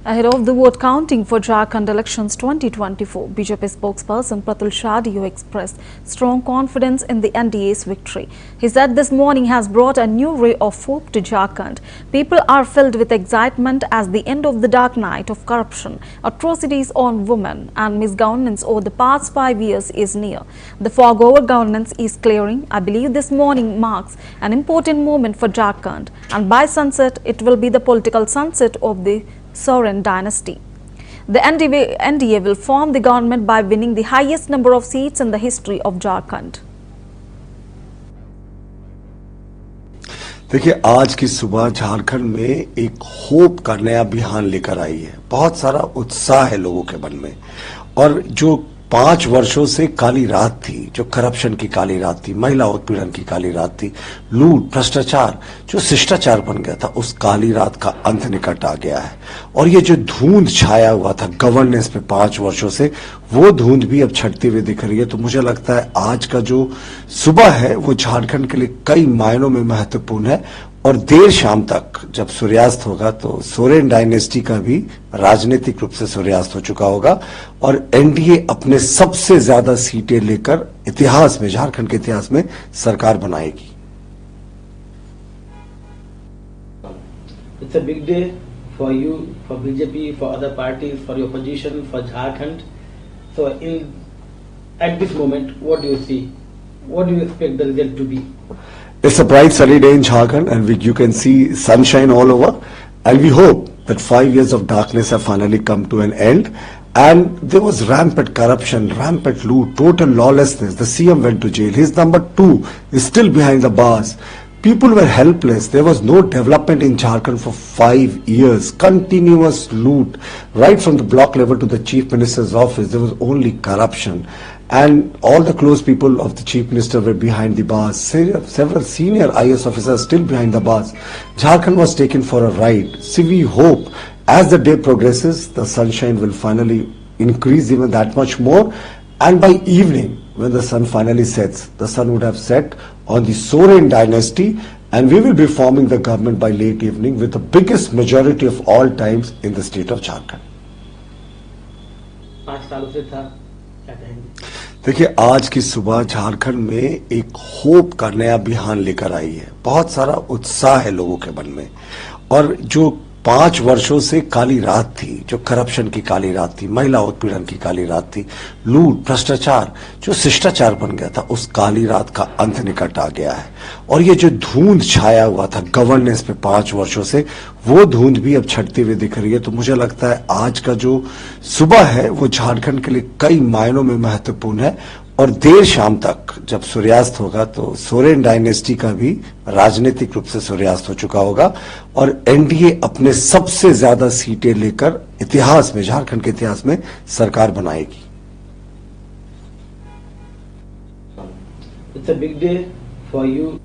Ahead of the vote counting for Jharkhand elections 2024, BJP spokesperson Pratul Shadiyu expressed strong confidence in the NDA's victory. He said this morning has brought a new ray of hope to Jharkhand. People are filled with excitement as the end of the dark night of corruption, atrocities on women and misgovernance over the past 5 years is near. The fog over governance is clearing. I believe this morning marks an important moment for Jharkhand, and by sunset it will be the political sunset of the Soren dynasty. The NDA will form the government by winning the highest number of seats in the history of Jharkhand. देखिए, आज की सुबह झारखंड में एक hope का नया बिहान लेकर आई है। बहुत सारा उत्साह है लोगों के मन में, और जो 5 वर्षों से काली रात थी, जो करप्शन की काली रात थी, महिला उत्पीड़न की काली रात थी, लूट, भ्रष्टाचार, जो शिष्टाचार बन गया था, उस काली रात का अंत निकट आ गया है। और ये जो धुंध छाया हुआ था गवर्नेंस पे 5 वर्षों से, वो धुंध भी अब छटती हुई दिख रही है। तो मुझे लगता है आज का जो सुबह है वो झारखंड के लिए कई मायनों में महत्वपूर्ण है, और देर शाम तक जब सूर्यास्त होगा तो सोरेन डायनेस्टी का भी राजनीतिक रूप से सूर्यास्त हो चुका होगा, और एनडीए अपने सबसे ज्यादा सीटें लेकर इतिहास में, झारखंड के इतिहास में सरकार बनाएगी। It's a big day for you, for BJP, for other parties, for your opposition, for Jharkhand. So at this moment, what do you see? What do you expect the result to be? It's a bright sunny day in Jharkhand, and you can see sunshine all over, and we hope that 5 years of darkness have finally come to an end. And there was rampant corruption, rampant loot, total lawlessness. The CM went to jail. His number 2 is still behind the bars. People were helpless. There was no development in Jharkhand for 5 years. Continuous loot, right from the block level to the chief minister's office. There was only corruption, and all the close people of the chief minister were behind the bars. Several senior IS officers are still behind the bars. Jharkhand was taken for a ride. See, we hope as the day progresses, the sunshine will finally increase even that much more. And by evening, when the sun finally sets, the sun would have set on the Soren dynasty, and we will be forming the government by late evening with the biggest majority of all times in the state of Jharkhand. 5 सालों से था, क्या कहेंगे? देखिए, आज की सुबह झारखंड में एक होप का नया बिहान लेकर आई है। बहुत सारा उत्साह है लोगों के मन में, और जो 5 वर्षों से काली रात थी, जो करप्शन की काली रात थी, महिला उत्पीड़न की काली रात थी, लूट, भ्रष्टाचार, जो शिष्टाचार बन गया था, उस काली रात का अंत निकट आ गया है। और ये जो धुंध छाया हुआ था गवर्नेंस पे 5 वर्षों से, वो धुंध भी अब छटती हुई दिख रही है। तो मुझे लगता है आज का जो सुबह है वो झारखंड के लिए कई मायनों में महत्वपूर्ण है, और देर शाम तक जब सूर्यास्त होगा तो सोरेन डायनेस्टी का भी राजनीतिक रूप से सूर्यास्त हो चुका होगा, और एनडीए अपने सबसे ज्यादा सीटें लेकर इतिहास में, झारखंड के इतिहास में सरकार बनाएगी। It's a big day for you.